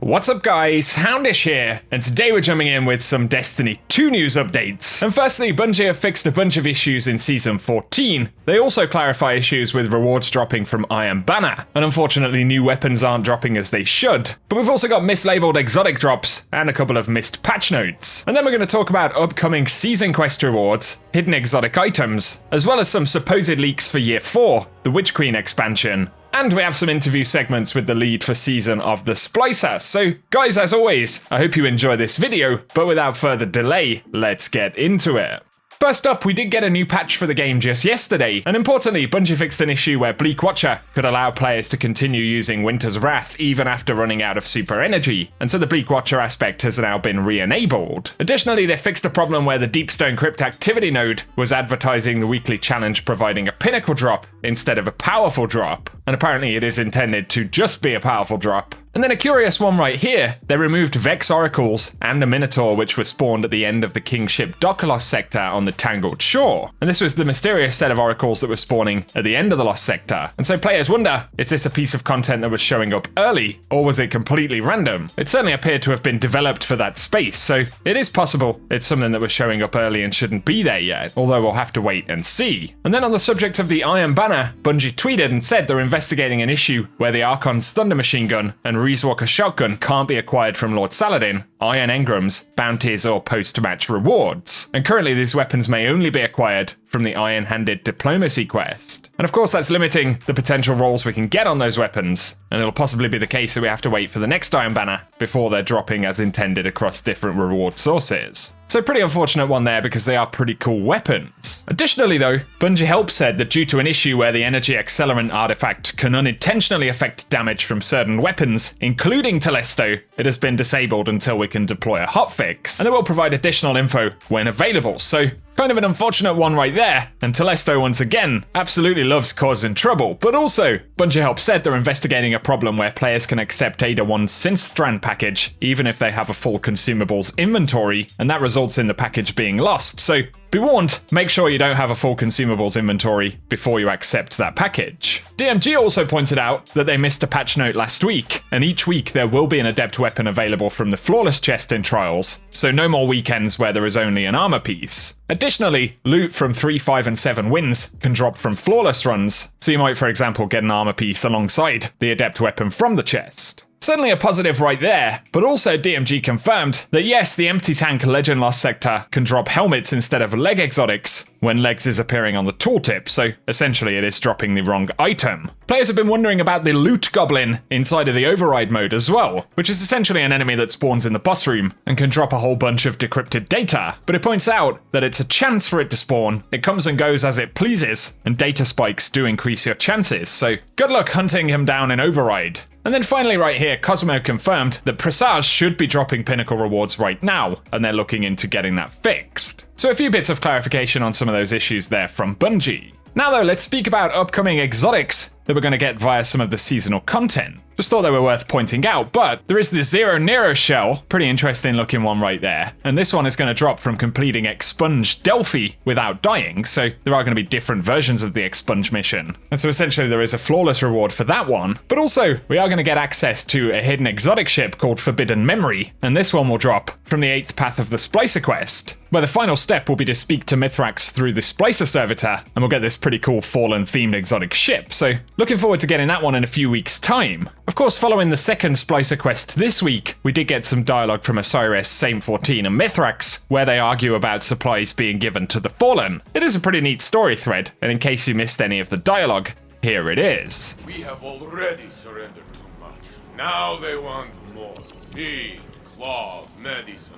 What's up guys, Houndish here, and today we're jumping in with some Destiny 2 news updates. And firstly, Bungie have fixed a bunch of issues in Season 14. They also clarify issues with rewards dropping from Iron Banner, and unfortunately new weapons aren't dropping as they should. But we've also got mislabeled exotic drops, and a couple of missed patch notes. And then we're going to talk about upcoming Season Quest rewards, hidden exotic items, as well as some supposed leaks for Year 4, the Witch Queen expansion. And we have some interview segments with the lead for season of the Splicer. So guys, as always, I hope you enjoy this video, but without further delay, let's get into it. First up, we did get a new patch for the game just yesterday, and importantly, Bungie fixed an issue where Bleak Watcher could allow players to continue using Winter's Wrath even after running out of super energy, and so the Bleak Watcher aspect has now been re-enabled. Additionally, they fixed a problem where the Deepstone Crypt activity node was advertising the weekly challenge providing a pinnacle drop instead of a powerful drop, and apparently it is intended to just be a powerful drop. And then a curious one right here, they removed Vex Oracles and a Minotaur which were spawned at the end of the Kingship Dockalos sector on the Tangled Shore. And this was the mysterious set of oracles that were spawning at the end of the Lost Sector. And so players wonder, is this a piece of content that was showing up early, or was it completely random? It certainly appeared to have been developed for that space, so it is possible it's something that was showing up early and shouldn't be there yet, although we'll have to wait and see. And then on the subject of the Iron Banner, Bungie tweeted and said they're investigating an issue where the Archon's Thunder Machine Gun and Reeswalker Shotgun can't be acquired from Lord Saladin, Iron Engrams, bounties or post-match rewards. And currently these weapons may only be acquired from the Iron-Handed Diplomacy quest. And of course that's limiting the potential roles we can get on those weapons, and it'll possibly be the case that we have to wait for the next Iron Banner before they're dropping as intended across different reward sources. So pretty unfortunate one there because they are pretty cool weapons. Additionally though, Bungie Help said that due to an issue where the Energy Accelerant artifact can unintentionally affect damage from certain weapons, including Telesto, it has been disabled until we can deploy a hotfix, and they will provide additional info when available, so kind of an unfortunate one right there, and Telesto once again absolutely loves causing trouble, but also, Bungie Help said they're investigating a problem where players can accept Ada 1's Synthstrand package, even if they have a full consumables inventory, and that results in the package being lost, so be warned, make sure you don't have a full consumables inventory before you accept that package. DMG also pointed out that they missed a patch note last week, and each week there will be an adept weapon available from the Flawless chest in Trials, so no more weekends where there is only an armor piece. Additionally, loot from 3, 5, and 7 wins can drop from Flawless runs, so you might for example get an armor piece alongside the adept weapon from the chest. Certainly a positive right there, but also DMG confirmed that yes, the Empty Tank Legend Lost Sector can drop helmets instead of leg exotics when legs is appearing on the tooltip, so essentially it is dropping the wrong item. Players have been wondering about the Loot Goblin inside of the Override mode as well, which is essentially an enemy that spawns in the boss room and can drop a whole bunch of decrypted data, but it points out that it's a chance for it to spawn, it comes and goes as it pleases, and data spikes do increase your chances, so good luck hunting him down in Override. And then finally right here, Cosmo confirmed that Presage should be dropping pinnacle rewards right now, and they're looking into getting that fixed. So a few bits of clarification on some of those issues there from Bungie. Now though, let's speak about upcoming exotics that we're going to get via some of the seasonal content. Just thought they were worth pointing out, but there is the Zero Nero shell, pretty interesting looking one right there, and this one is going to drop from completing Expunge Delphi without dying, so there are going to be different versions of the Expunge mission. And so essentially there is a flawless reward for that one, but also we are going to get access to a hidden exotic ship called Forbidden Memory, and this one will drop from the 8th path of the Splicer quest, where the final step will be to speak to Mithrax through the Splicer servitor, and we'll get this pretty cool Fallen themed exotic ship, so looking forward to getting that one in a few weeks' time. Of course, following the second Splicer quest this week, we did get some dialogue from Osiris, Same14 and Mithrax, where they argue about supplies being given to the Fallen. It is a pretty neat story thread, and in case you missed any of the dialogue, here it is. We have already surrendered too much. Now they want more. Feed, cloth, medicine.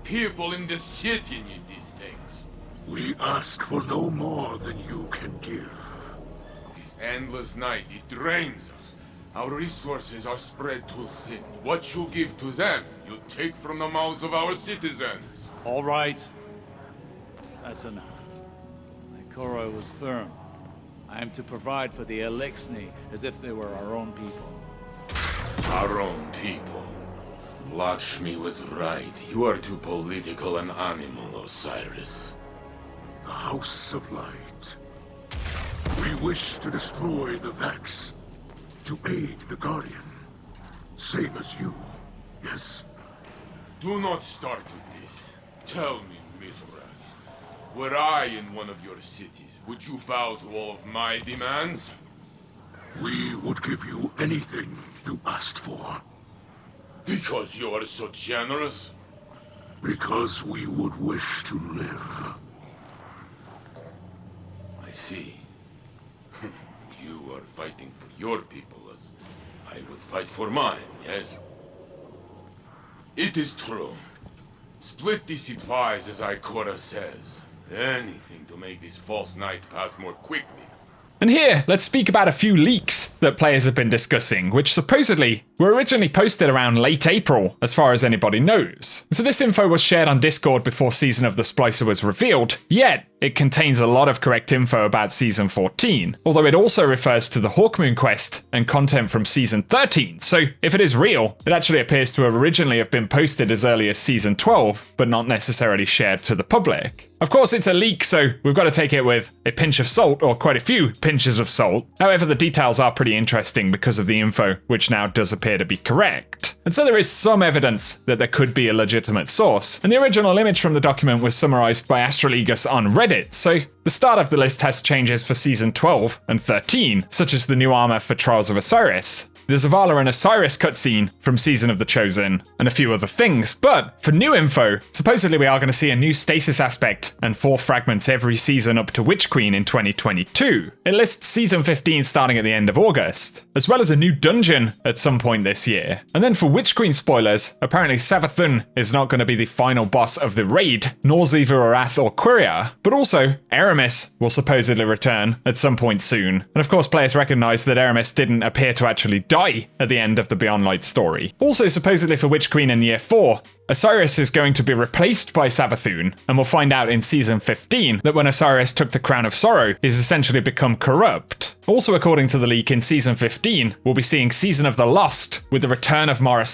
People in the city need these things. We ask for no more than you can give. This endless night, it drains us. Our resources are spread too thin. What you give to them, you take from the mouths of our citizens. All right. That's enough. Nikoro was firm. I am to provide for the Elixni as if they were our own people. Our own people. Lakshmi was right. You are too political an animal, Osiris. The House of Light. We wish to destroy the Vex, to aid the Guardian, same as you. Yes. Do not start with this. Tell me, Mithras, were I in one of your cities, would you bow to all of my demands? We would give you anything you asked for. Because you are so generous? Because we would wish to live. I see. You are fighting for your people as I would fight for mine, yes? It is true. Split the supplies as Ikora says. Anything to make this false night pass more quickly. And here, let's speak about a few leaks that players have been discussing, which supposedly were originally posted around late April, as far as anybody knows. So this info was shared on Discord before Season of the Splicer was revealed, yet it contains a lot of correct info about Season 14, although it also refers to the Hawkmoon quest and content from Season 13, so if it is real, it actually appears to originally have been posted as early as Season 12, but not necessarily shared to the public. Of course, it's a leak, so we've got to take it with a pinch of salt, or quite a few pinches of salt. However, the details are pretty interesting because of the info, which now does appear to be correct. And so there is some evidence that there could be a legitimate source, and the original image from the document was summarized by Astralegus on Reddit, so the start of the list has changes for Season 12 and 13, such as the new armor for Trials of Osiris, the Zavala and Osiris cutscene from Season of the Chosen, and a few other things. But for new info, supposedly we are going to see a new stasis aspect and 4 fragments every season up to Witch Queen in 2022. It lists Season 15 starting at the end of August, as well as a new dungeon at some point this year. And then for Witch Queen spoilers, apparently Savathun is not going to be the final boss of the raid, nor Xivu Arath or Quiria, but also Aramis will supposedly return at some point soon. And of course players recognize that Aramis didn't appear to actually die at the end of the Beyond Light story. Also, supposedly for Witch Queen in Year 4, Osiris is going to be replaced by Savathun, and we'll find out in Season 15 that when Osiris took the Crown of Sorrow, he's essentially become corrupt. Also, according to the leak, in Season 15, we'll be seeing Season of the Lost, with the return of Morro,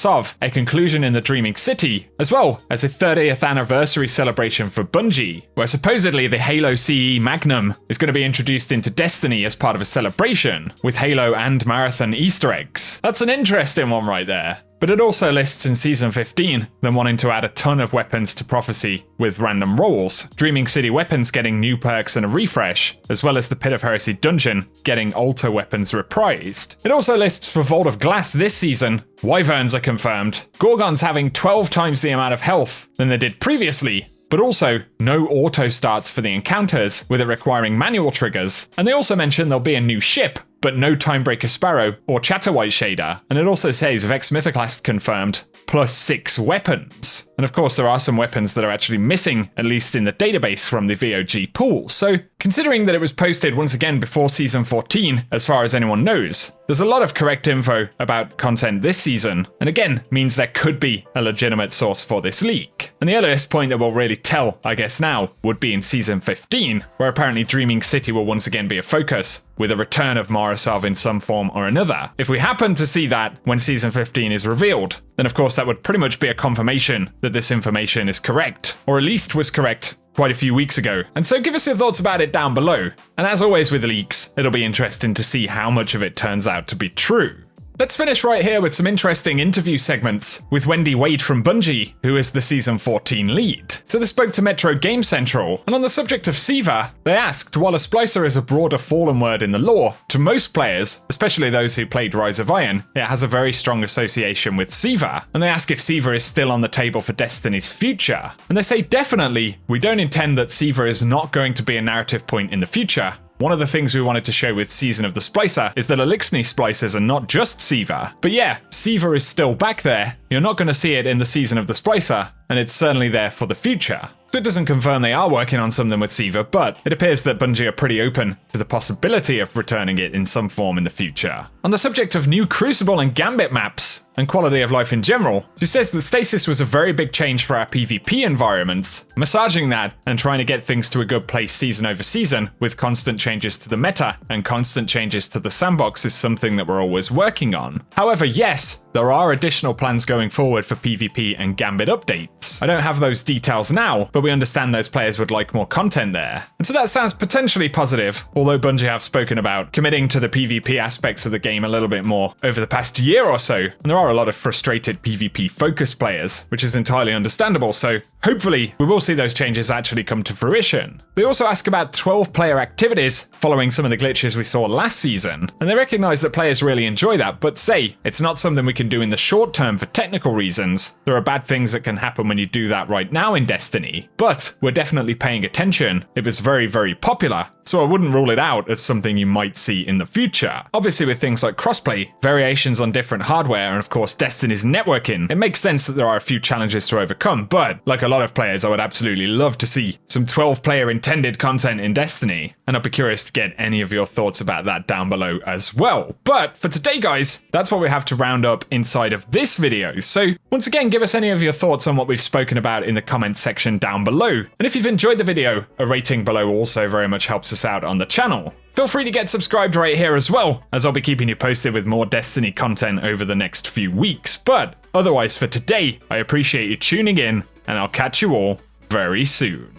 a conclusion in the Dreaming City, as well as a 30th anniversary celebration for Bungie, where supposedly the Halo CE Magnum is going to be introduced into Destiny as part of a celebration, with Halo and Marathon Easter eggs. That's an interesting one right there. But it also lists in Season 15 them wanting to add a ton of weapons to Prophecy with random rolls, Dreaming City weapons getting new perks and a refresh, as well as the Pit of Heresy dungeon getting altar weapons reprised. It also lists for Vault of Glass this season, Wyverns are confirmed, Gorgons having 12 times the amount of health than they did previously, but also no auto starts for the encounters, with it requiring manual triggers. And they also mention there'll be a new ship, but no Timebreaker Sparrow or Chatterwhite shader. And it also says Vex Mythoclast confirmed, plus 6 weapons. And of course, there are some weapons that are actually missing, at least in the database from the VOG pool. So, considering that it was posted once again before Season 14, as far as anyone knows, there's a lot of correct info about content this season, and again, means there could be a legitimate source for this leak. And the earliest point that we'll really tell, I guess now, would be in Season 15, where apparently Dreaming City will once again be a focus, with a return of Morro in some form or another. If we happen to see that when Season 15 is revealed, then of course that would pretty much be a confirmation that this information is correct, or at least was correct quite a few weeks ago. And so give us your thoughts about it down below. And as always with leaks, it'll be interesting to see how much of it turns out to be true. Let's finish right here with some interesting interview segments with Wendy Wade from Bungie, who is the Season 14 lead. So they spoke to Metro Game Central, and on the subject of Siva, they asked, while a Splicer is a broader Fallen word in the lore, to most players, especially those who played Rise of Iron, it has a very strong association with Siva. And they ask if Siva is still on the table for Destiny's future. And they say definitely, we don't intend that Siva is not going to be a narrative point in the future. One of the things we wanted to show with Season of the Splicer is that Elixni splicers are not just Siva. But yeah, Siva is still back there. You're not going to see it in the Season of the Splicer, and it's certainly there for the future. So it doesn't confirm they are working on something with Siva, but it appears that Bungie are pretty open to the possibility of returning it in some form in the future. On the subject of new Crucible and Gambit maps, and quality of life in general, she says that Stasis was a very big change for our PvP environments, massaging that and trying to get things to a good place season over season, with constant changes to the meta and constant changes to the sandbox is something that we're always working on. However, yes, there are additional plans going forward for PvP and Gambit updates. I don't have those details now, but we understand those players would like more content there. And so that sounds potentially positive, although Bungie have spoken about committing to the PvP aspects of the game a little bit more over the past year or so, and there are a lot of frustrated PvP-focused players, which is entirely understandable, so hopefully we will see those changes actually come to fruition. They also ask about 12-player activities following some of the glitches we saw last season, and they recognise that players really enjoy that, but say it's not something we can do in the short term for technical reasons. There are bad things that can happen when you do that right now in Destiny, but we're definitely paying attention. It was very, very popular, so I wouldn't rule it out as something you might see in the future. Obviously with things like crossplay, variations on different hardware, and of course Destiny's networking, it makes sense that there are a few challenges to overcome, but like a lot of players, I would absolutely love to see some 12-player intended content in Destiny, and I'd be curious to get any of your thoughts about that down below as well. But for today, guys, that's what we have to round up inside of this video. So once again, give us any of your thoughts on what we've spoken about in the comments section down below. And if you've enjoyed the video, a rating below also very much helps us out on the channel. Feel free to get subscribed right here as well, as I'll be keeping you posted with more Destiny content over the next few weeks. But otherwise for today, I appreciate you tuning in, and I'll catch you all very soon.